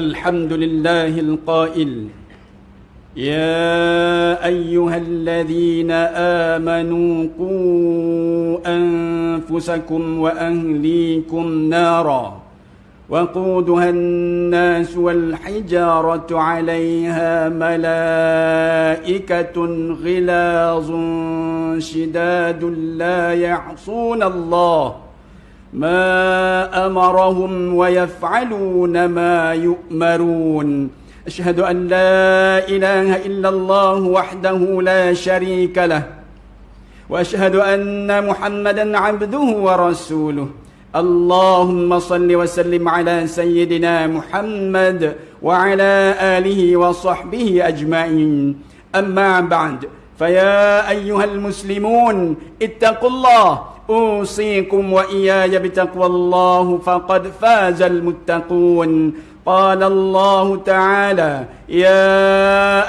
الحمد لله القائل يا أيها الذين آمنوا قوا أنفسكم وأهليكم نارا وقودها الناس والحجارة عليها ملائكة غلاظ شداد لا يعصون الله ما أمرهم ويفعلون ما يؤمرون أشهد أن لا إله إلا الله وحده لا شريك له وأشهد أن محمدا عبده ورسوله اللهم صل وسلم على سيدنا محمد وعلى آله وصحبه أجمعين أما بعد فيا أيها المسلمون اتقوا الله أوصيكم وإياي بتقوى الله فقد فاز المتقون قال الله تعالى يا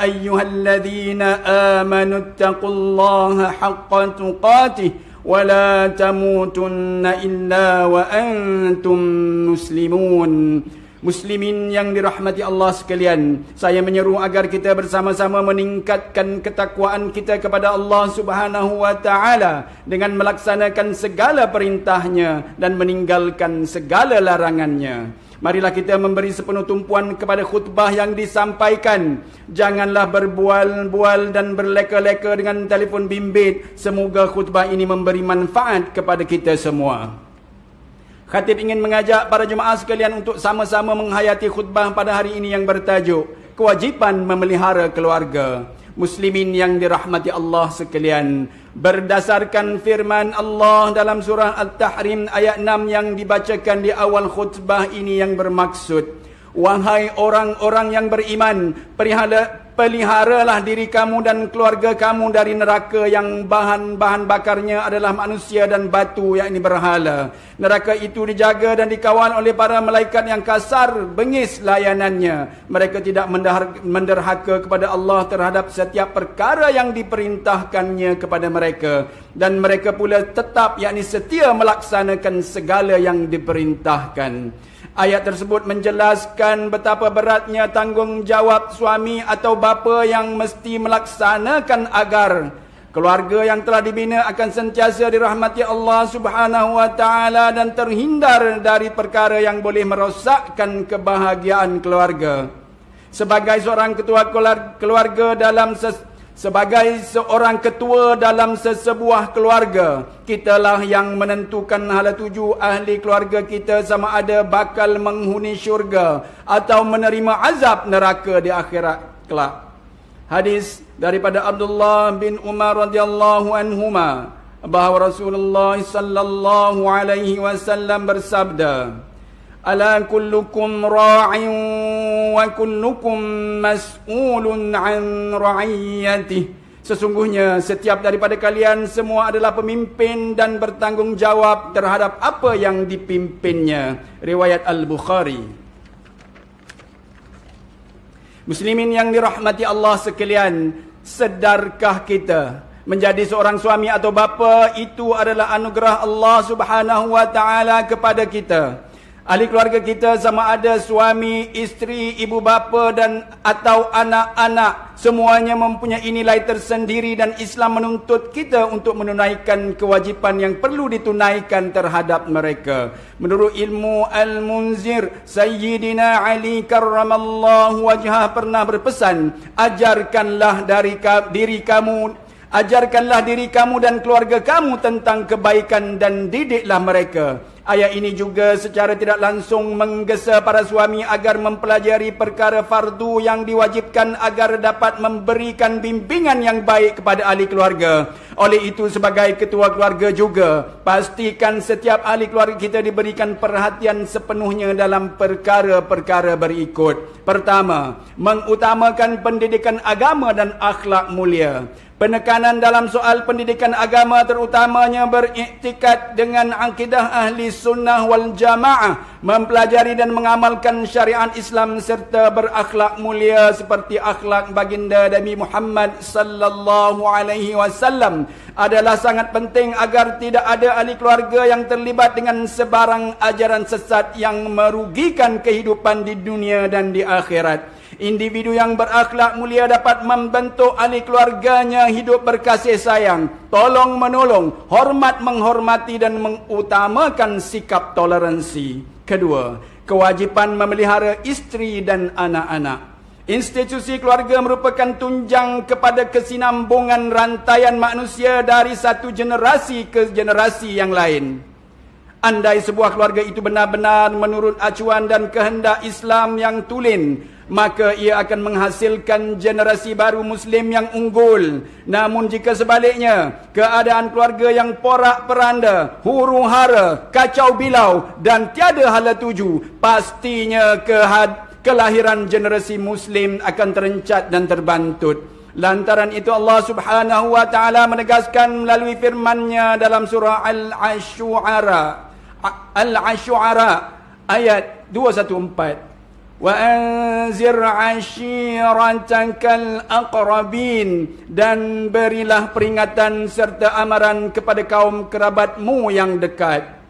أيها الذين آمنوا اتقوا الله حق تقاته ولا تموتن إلا وأنتم مسلمون. Muslimin yang dirahmati Allah sekalian, saya menyeru agar kita bersama-sama meningkatkan ketakwaan kita kepada Allah Subhanahu wa taala dengan melaksanakan segala perintahnya dan meninggalkan segala larangannya. Marilah kita memberi sepenuh tumpuan kepada khutbah yang disampaikan. Janganlah berbual-bual dan berleka-leka dengan telefon bimbit. Semoga khutbah ini memberi manfaat kepada kita semua. Khatib ingin mengajak para jemaah sekalian untuk sama-sama menghayati khutbah pada hari ini yang bertajuk Kewajipan Memelihara Keluarga. Muslimin yang dirahmati Allah sekalian, berdasarkan firman Allah dalam surah At-Tahrim ayat 6 yang dibacakan di awal khutbah ini yang bermaksud, wahai orang-orang yang beriman, peliharalah diri kamu dan keluarga kamu dari neraka yang bahan bakarnya adalah manusia dan batu, yakni berhala. Neraka itu dijaga dan dikawal oleh para malaikat yang kasar bengis layanannya. Mereka tidak menderhaka kepada Allah terhadap setiap perkara yang diperintahkannya kepada mereka, dan mereka pula tetap, yakni setia melaksanakan segala yang diperintahkan. Ayat tersebut menjelaskan betapa beratnya tanggungjawab suami atau bapa yang mesti melaksanakan agar keluarga yang telah dibina akan sentiasa dirahmati Allah Subhanahu wa taala dan terhindar dari perkara yang boleh merosakkan kebahagiaan keluarga. Sebagai seorang ketua keluarga sebagai seorang ketua dalam sesebuah keluarga, kitalah yang menentukan hala tuju ahli keluarga kita sama ada bakal menghuni syurga atau menerima azab neraka di akhirat kelak. Hadis daripada Abdullah bin Umar radhiyallahu anhuma bahawa Rasulullah sallallahu alaihi wasallam bersabda, ala kullukum ra'in wa kullukum mas'ulun an ra'iyatih. Sesungguhnya setiap daripada kalian semua adalah pemimpin dan bertanggungjawab terhadap apa yang dipimpinnya. Riwayat Al-Bukhari. Muslimin yang dirahmati Allah sekalian, sedarkah kita menjadi seorang suami atau bapa itu adalah anugerah Allah Subhanahu wa taala kepada kita. Ahli keluarga kita sama ada suami, isteri, ibu bapa dan atau anak-anak, semuanya mempunyai nilai tersendiri dan Islam menuntut kita untuk menunaikan kewajipan yang perlu ditunaikan terhadap mereka. Menurut ilmu Al-Munzir, Sayyidina Ali karramallahu wajhah pernah berpesan, ajarkanlah diri kamu dan keluarga kamu tentang kebaikan dan didiklah mereka. Ayat ini juga secara tidak langsung menggesa para suami agar mempelajari perkara fardu yang diwajibkan agar dapat memberikan bimbingan yang baik kepada ahli keluarga. Oleh itu, sebagai ketua keluarga juga, pastikan setiap ahli keluarga kita diberikan perhatian sepenuhnya dalam perkara-perkara berikut. Pertama, mengutamakan pendidikan agama dan akhlak mulia. Penekanan dalam soal pendidikan agama terutamanya beriktikad dengan akidah ahli sunnah wal jamaah, mempelajari dan mengamalkan syariat Islam serta berakhlak mulia seperti akhlak baginda Nabi Muhammad sallallahu alaihi wasallam adalah sangat penting agar tidak ada ahli keluarga yang terlibat dengan sebarang ajaran sesat yang merugikan kehidupan di dunia dan di akhirat. Individu yang berakhlak mulia dapat membentuk ahli keluarganya hidup berkasih sayang, tolong menolong, hormat menghormati dan mengutamakan sikap toleransi. Kedua, kewajipan memelihara isteri dan anak-anak. Institusi keluarga merupakan tunjang kepada kesinambungan rantaian manusia dari satu generasi ke generasi yang lain. Andai sebuah keluarga itu benar-benar menurut acuan dan kehendak Islam yang tulen, maka ia akan menghasilkan generasi baru Muslim yang unggul. Namun jika sebaliknya, keadaan keluarga yang porak-peranda, huru-hara, kacau bilau dan tiada hala tuju, pastinya kelahiran generasi Muslim akan terencat dan terbantut. Lantaran itu Allah Subhanahu wa taala menegaskan melalui firman-Nya dalam surah Al-Asy'ara ayat 214. Wa anzir 'ashiratakal aqrabin, dan berilah peringatan serta amaran kepada kaum kerabatmu yang dekat.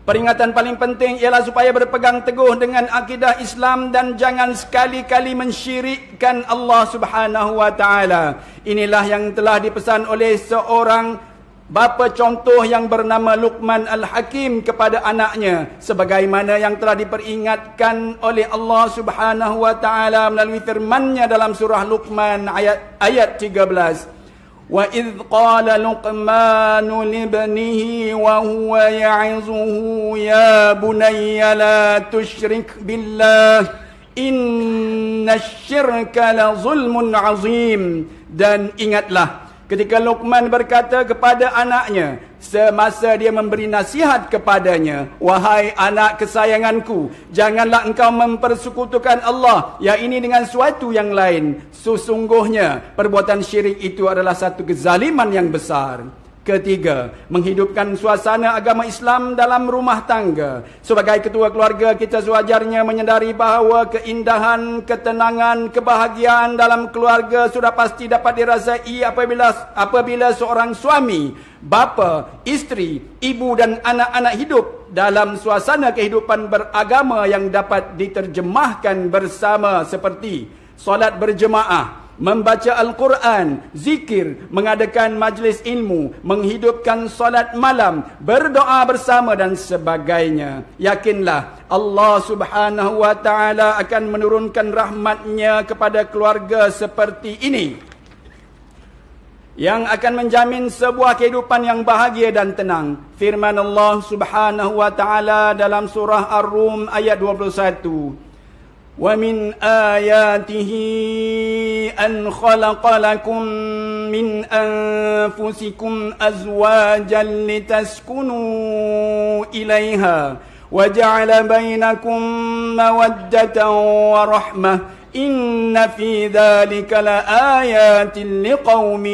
Peringatan paling penting ialah supaya berpegang teguh dengan akidah Islam dan jangan sekali-kali mensyirikkan Allah Subhanahu wa taala. Inilah yang telah dipesan oleh seorang bapa contoh yang bernama Luqman Al-Hakim kepada anaknya, sebagaimana yang telah diperingatkan oleh Allah Subhanahu wa taala melalui firman-Nya dalam surah Luqman ayat 13. Wa idh qala Luqmanu libnihi wa huwa ya'izuhu ya bunayya la tusyrik billah innasyirka la zulmun azim. Dan ingatlah ketika Luqman berkata kepada anaknya semasa dia memberi nasihat kepadanya, wahai anak kesayanganku, janganlah engkau mempersekutukan Allah yang ini dengan suatu yang lain. Sesungguhnya perbuatan syirik itu adalah satu kezaliman yang besar. Ketiga, menghidupkan suasana agama Islam dalam rumah tangga. Sebagai ketua keluarga, kita sewajarnya menyedari bahawa keindahan, ketenangan, kebahagiaan dalam keluarga sudah pasti dapat dirasai apabila seorang suami, bapa, isteri, ibu dan anak-anak hidup dalam suasana kehidupan beragama yang dapat diterjemahkan bersama seperti solat berjemaah, membaca Al-Quran, zikir, mengadakan majlis ilmu, menghidupkan solat malam, berdoa bersama dan sebagainya. Yakinlah Allah Subhanahu wa taala akan menurunkan rahmat-Nya kepada keluarga seperti ini, yang akan menjamin sebuah kehidupan yang bahagia dan tenang. Firman Allah Subhanahu wa taala dalam surah Ar-Rum ayat 21. وَمِنْ آيَاتِهِ أَنْ خَلَقَ لَكُمْ مِنْ أَنْفُسِكُمْ أَزْوَاجًا لِتَسْكُنُوا إِلَيْهَا وَجَعَلَ بَيْنَكُمْ مَوَدَّةً وَرَحْمَةً إِنَّ فِي ذَلِكَ لَآيَاتٍ لِقَوْمٍ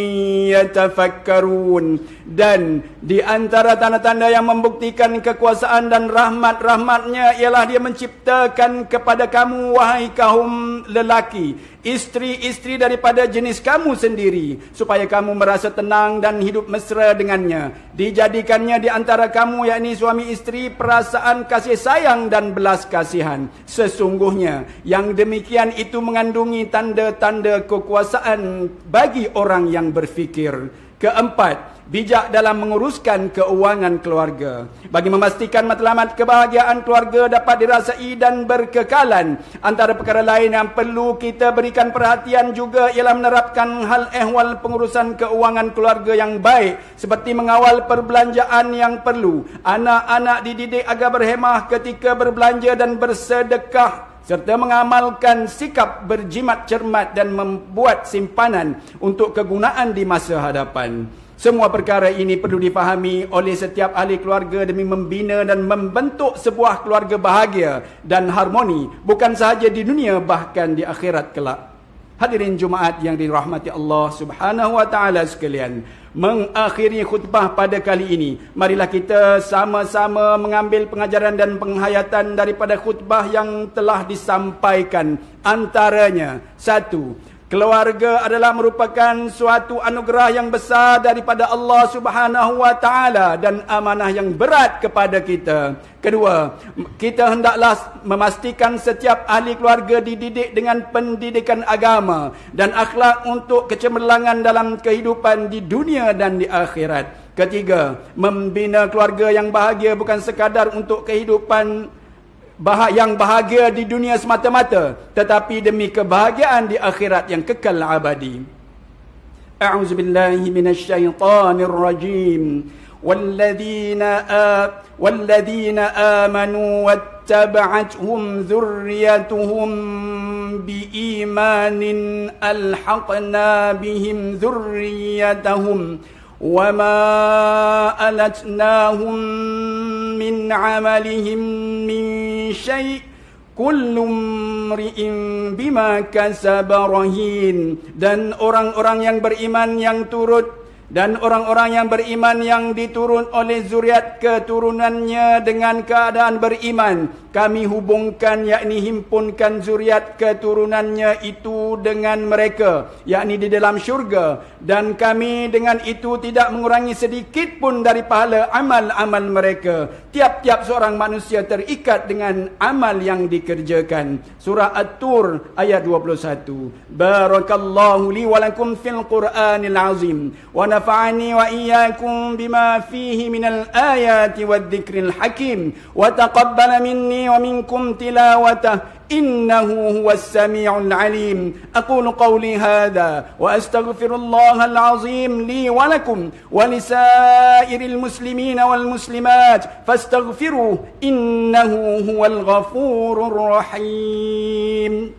يَتَفَكَّرُونَ. Dan di antara tanda-tanda yang membuktikan kekuasaan dan rahmat-rahmat-Nya ialah Dia menciptakan kepada kamu, wahai kaum lelaki, isteri-isteri daripada jenis kamu sendiri, supaya kamu merasa tenang dan hidup mesra dengannya. Dijadikannya di antara kamu, yakni suami isteri, perasaan kasih sayang dan belas kasihan. Sesungguhnya yang demikian itu mengandungi tanda-tanda kekuasaan bagi orang yang berfikir. Keempat, bijak dalam menguruskan keuangan keluarga. Bagi memastikan matlamat kebahagiaan keluarga dapat dirasai dan berkekalan, antara perkara lain yang perlu kita berikan perhatian juga ialah menerapkan hal ehwal pengurusan keuangan keluarga yang baik, seperti mengawal perbelanjaan yang perlu. Anak-anak dididik agar berhemah ketika berbelanja dan bersedekah, serta mengamalkan sikap berjimat cermat dan membuat simpanan untuk kegunaan di masa hadapan. Semua perkara ini perlu difahami oleh setiap ahli keluarga demi membina dan membentuk sebuah keluarga bahagia dan harmoni, bukan sahaja di dunia, bahkan di akhirat kelak. Hadirin Jumaat yang dirahmati Allah Subhanahu wa taala sekalian, mengakhiri khutbah pada kali ini, marilah kita sama-sama mengambil pengajaran dan penghayatan daripada khutbah yang telah disampaikan. Antaranya, satu, keluarga adalah merupakan suatu anugerah yang besar daripada Allah Subhanahu wa taala dan amanah yang berat kepada kita. Kedua, kita hendaklah memastikan setiap ahli keluarga dididik dengan pendidikan agama dan akhlak untuk kecemerlangan dalam kehidupan di dunia dan di akhirat. Ketiga, membina keluarga yang bahagia bukan sekadar untuk kehidupan yang bahagia di dunia semata-mata, tetapi demi kebahagiaan di akhirat yang kekal abadi. A'udzu billahi minasyaitonir rajim. والذين آمنوا واتبعتهم ذريتهم بإيمان ألحقنا بهم ذريتهم وما ألتناهم من عملهم من شيء كل امرئ بما كسب رهين. Dan orang-orang yang beriman yang turut dan orang-orang yang beriman yang diturun oleh zuriat keturunannya dengan keadaan beriman, kami hubungkan, yakni himpunkan zuriat keturunannya itu dengan mereka, yakni di dalam syurga, dan kami dengan itu tidak mengurangi sedikit pun dari pahala amal-amal mereka. Tiap-tiap seorang manusia terikat dengan amal yang dikerjakan. Surah At-Tur ayat 21. Barakallahu li wa lakum fil Qur'anil azim wa nafa'ani wa iyyakum bima fihi minal ayati wadh-dhikril hakim wa taqabbala minni ومنكم تلاوته إنه هو السميع العليم. أقول قولي هذا وأستغفر الله العظيم لي ولكم ولسائر المسلمين والمسلمات فاستغفروه إنه هو الغفور الرحيم.